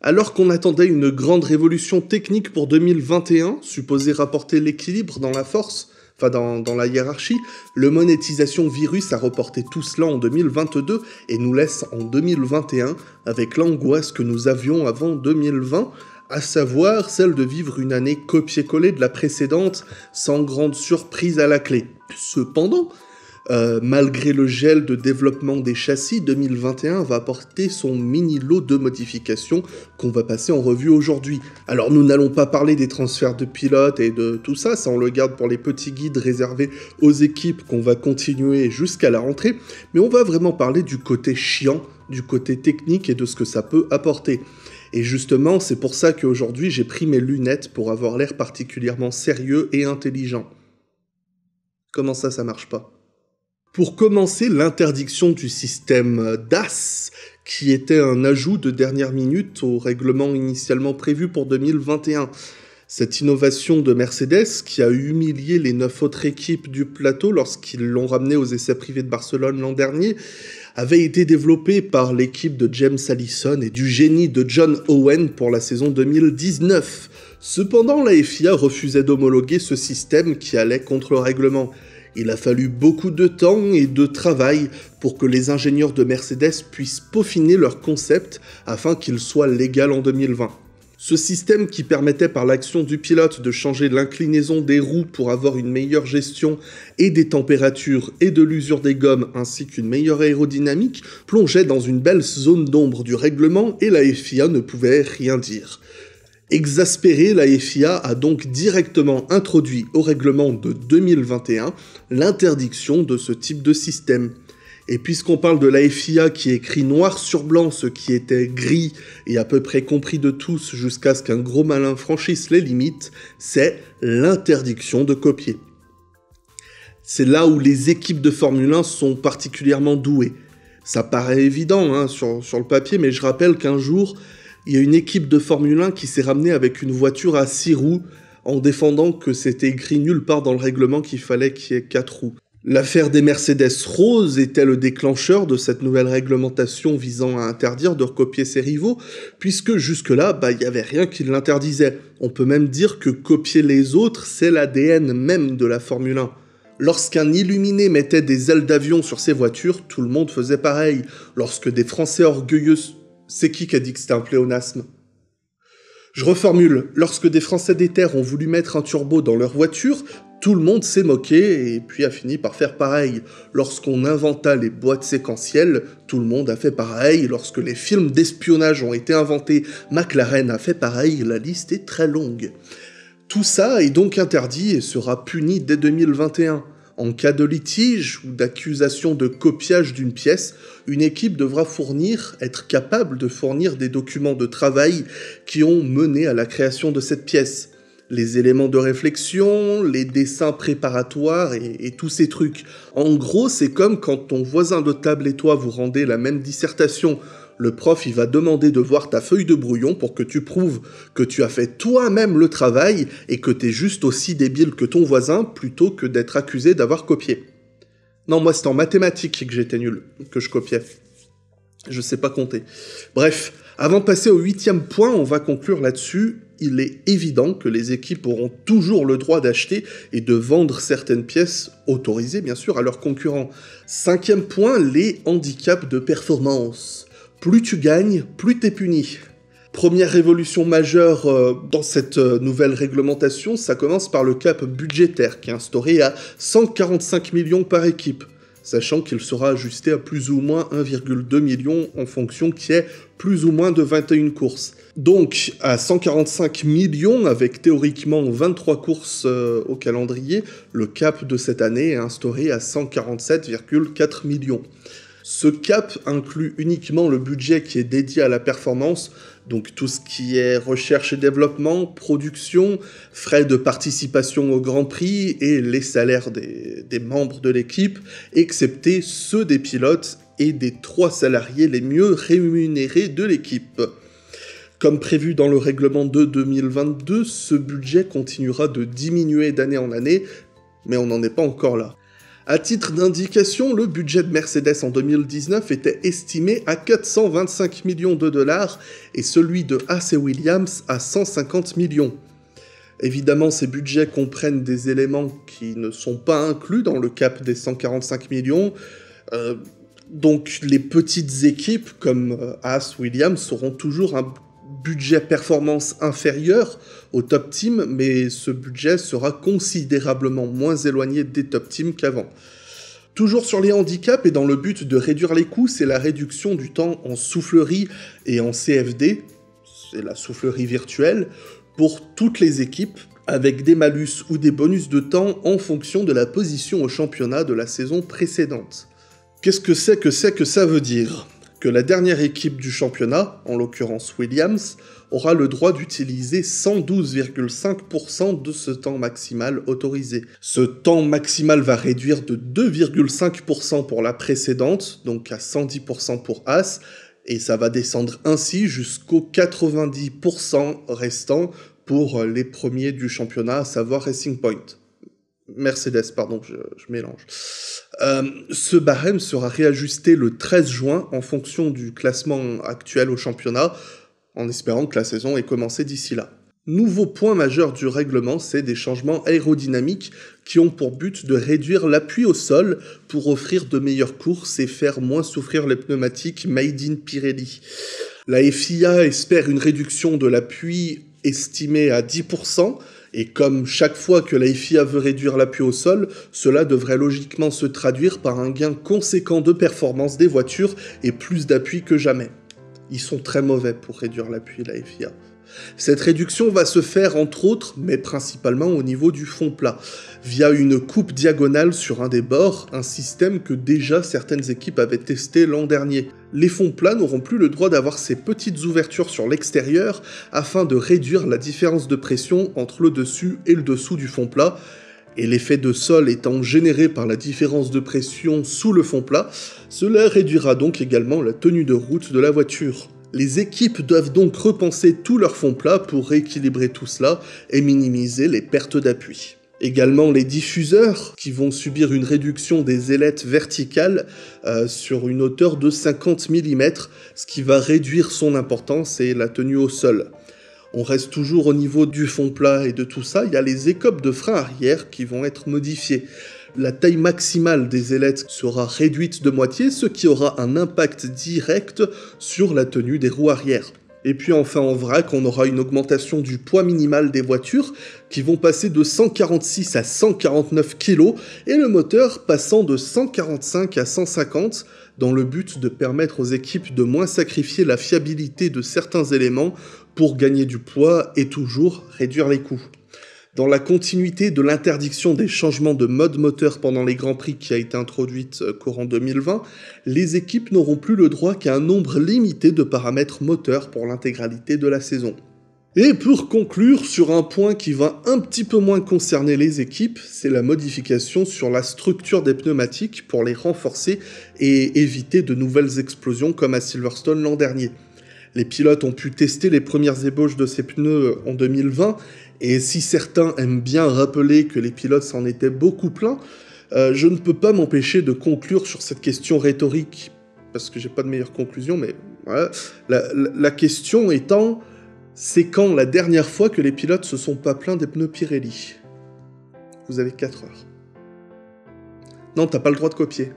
Alors qu'on attendait une grande révolution technique pour 2021, supposée rapporter l'équilibre dans la force, dans la hiérarchie, le monétisation virus a reporté tout cela en 2022 et nous laisse en 2021 avec l'angoisse que nous avions avant 2020, à savoir celle de vivre une année copier-coller de la précédente sans grande surprise à la clé. Cependant, malgré le gel de développement des châssis, 2021 va apporter son mini-lot de modifications qu'on va passer en revue aujourd'hui. Alors nous n'allons pas parler des transferts de pilotes et de tout ça, ça on le garde pour les petits guides réservés aux équipes qu'on va continuer jusqu'à la rentrée, mais on va vraiment parler du côté chiant, du côté technique et de ce que ça peut apporter. Et justement, c'est pour ça qu'aujourd'hui j'ai pris mes lunettes pour avoir l'air particulièrement sérieux et intelligent. Comment ça marche pas ? Pour commencer, l'interdiction du système DAS, qui était un ajout de dernière minute au règlement initialement prévu pour 2021. Cette innovation de Mercedes, qui a humilié les 9 autres équipes du plateau lorsqu'ils l'ont ramené aux essais privés de Barcelone l'an dernier, avait été développée par l'équipe de James Allison et du génie de John Owen pour la saison 2019. Cependant, la FIA refusait d'homologuer ce système qui allait contre le règlement. Il a fallu beaucoup de temps et de travail pour que les ingénieurs de Mercedes puissent peaufiner leur concept afin qu'il soit légal en 2020. Ce système qui permettait par l'action du pilote de changer l'inclinaison des roues pour avoir une meilleure gestion et des températures et de l'usure des gommes ainsi qu'une meilleure aérodynamique plongeait dans une belle zone d'ombre du règlement et la FIA ne pouvait rien dire. Exaspérée, la FIA a donc directement introduit au règlement de 2021 l'interdiction de ce type de système. Et puisqu'on parle de la FIA qui écrit noir sur blanc ce qui était gris et à peu près compris de tous jusqu'à ce qu'un gros malin franchisse les limites, c'est l'interdiction de copier. C'est là où les équipes de Formule 1 sont particulièrement douées. Ça paraît évident sur le papier, mais je rappelle qu'un jour, il y a une équipe de Formule 1 qui s'est ramenée avec une voiture à 6 roues en défendant que c'était écrit nulle part dans le règlement qu'il fallait qu'il y ait 4 roues. L'affaire des Mercedes Rose était le déclencheur de cette nouvelle réglementation visant à interdire de recopier ses rivaux, puisque jusque-là, il n'y avait rien qui l'interdisait. On peut même dire que copier les autres, c'est l'ADN même de la Formule 1. Lorsqu'un illuminé mettait des ailes d'avion sur ses voitures, tout le monde faisait pareil. Lorsque des Français orgueilleux... C'est qui a dit que c'était un pléonasme ? Je reformule, lorsque des Français des terres ont voulu mettre un turbo dans leur voiture, tout le monde s'est moqué et puis a fini par faire pareil. Lorsqu'on inventa les boîtes séquentielles, tout le monde a fait pareil. Lorsque les films d'espionnage ont été inventés, McLaren a fait pareil, la liste est très longue. Tout ça est donc interdit et sera puni dès 2021. En cas de litige ou d'accusation de copiage d'une pièce, une équipe devra être capable de fournir des documents de travail qui ont mené à la création de cette pièce. Les éléments de réflexion, les dessins préparatoires et tous ces trucs. En gros, c'est comme quand ton voisin de table et toi vous rendez la même dissertation. Le prof, il va demander de voir ta feuille de brouillon pour que tu prouves que tu as fait toi-même le travail et que t'es juste aussi débile que ton voisin plutôt que d'être accusé d'avoir copié. Non, moi c'est en mathématiques que j'étais nul, que je copiais. Je sais pas compter. Bref, avant de passer au 8e point, on va conclure là-dessus. Il est évident que les équipes auront toujours le droit d'acheter et de vendre certaines pièces, autorisées bien sûr, à leurs concurrents. 5e point, les handicaps de performance. Plus tu gagnes, plus t'es puni. Première révolution majeure dans cette nouvelle réglementation, ça commence par le cap budgétaire qui est instauré à 145 millions par équipe, sachant qu'il sera ajusté à plus ou moins 1,2 million en fonction qu'il y ait plus ou moins de 21 courses. Donc à 145 millions, avec théoriquement 23 courses au calendrier, le cap de cette année est instauré à 147,4 millions. Ce cap inclut uniquement le budget qui est dédié à la performance, donc tout ce qui est recherche et développement, production, frais de participation au Grand Prix et les salaires des membres de l'équipe, excepté ceux des pilotes et des 3 salariés les mieux rémunérés de l'équipe. Comme prévu dans le règlement de 2022, ce budget continuera de diminuer d'année en année, mais on n'en est pas encore là. À titre d'indication, le budget de Mercedes en 2019 était estimé à 425 millions de dollars et celui de Haas et Williams à 150 millions. Évidemment, ces budgets comprennent des éléments qui ne sont pas inclus dans le cap des 145 millions, donc les petites équipes comme Haas, Williams auront toujours un budget performance inférieur au top team, mais ce budget sera considérablement moins éloigné des top teams qu'avant. Toujours sur les handicaps et dans le but de réduire les coûts, c'est la réduction du temps en soufflerie et en CFD, c'est la soufflerie virtuelle, pour toutes les équipes, avec des malus ou des bonus de temps en fonction de la position au championnat de la saison précédente. Qu'est-ce que ça veut dire ? Que la dernière équipe du championnat, en l'occurrence Williams, aura le droit d'utiliser 112,5% de ce temps maximal autorisé. Ce temps maximal va réduire de 2,5% pour la précédente, donc à 110% pour Haas, et ça va descendre ainsi jusqu'aux 90% restants pour les premiers du championnat, à savoir Racing Point. Mercedes, pardon, je mélange. Ce barème sera réajusté le 13 juin en fonction du classement actuel au championnat, en espérant que la saison ait commencé d'ici là. Nouveau point majeur du règlement, c'est des changements aérodynamiques qui ont pour but de réduire l'appui au sol pour offrir de meilleures courses et faire moins souffrir les pneumatiques Made in Pirelli. La FIA espère une réduction de l'appui estimée à 10%, et comme chaque fois que la FIA veut réduire l'appui au sol, cela devrait logiquement se traduire par un gain conséquent de performance des voitures et plus d'appui que jamais. Ils sont très mauvais pour réduire l'appui, la FIA. Cette réduction va se faire entre autres, mais principalement au niveau du fond plat, via une coupe diagonale sur un des bords, un système que déjà certaines équipes avaient testé l'an dernier. Les fonds plats n'auront plus le droit d'avoir ces petites ouvertures sur l'extérieur afin de réduire la différence de pression entre le dessus et le dessous du fond plat, et l'effet de sol étant généré par la différence de pression sous le fond plat, cela réduira donc également la tenue de route de la voiture. Les équipes doivent donc repenser tout leur fond plat pour rééquilibrer tout cela et minimiser les pertes d'appui. Également les diffuseurs qui vont subir une réduction des ailettes verticales sur une hauteur de 50 mm, ce qui va réduire son importance et la tenue au sol. On reste toujours au niveau du fond plat et de tout ça, il y a les écopes de frein arrière qui vont être modifiées. La taille maximale des ailettes sera réduite de moitié, ce qui aura un impact direct sur la tenue des roues arrière. Et puis enfin en vrac, on aura une augmentation du poids minimal des voitures qui vont passer de 146 à 149 kg et le moteur passant de 145 à 150 dans le but de permettre aux équipes de moins sacrifier la fiabilité de certains éléments pour gagner du poids et toujours réduire les coûts. Dans la continuité de l'interdiction des changements de mode moteur pendant les Grands Prix qui a été introduite courant 2020, les équipes n'auront plus le droit qu'à un nombre limité de paramètres moteurs pour l'intégralité de la saison. Et pour conclure, sur un point qui va un petit peu moins concerner les équipes, c'est la modification sur la structure des pneumatiques pour les renforcer et éviter de nouvelles explosions comme à Silverstone l'an dernier. Les pilotes ont pu tester les premières ébauches de ces pneus en 2020, et si certains aiment bien rappeler que les pilotes s'en étaient beaucoup plaints, je ne peux pas m'empêcher de conclure sur cette question rhétorique, parce que j'ai pas de meilleure conclusion, mais voilà. La question étant, c'est quand la dernière fois que les pilotes se sont pas plaints des pneus Pirelli ? Vous avez 4 heures. Non, t'as pas le droit de copier.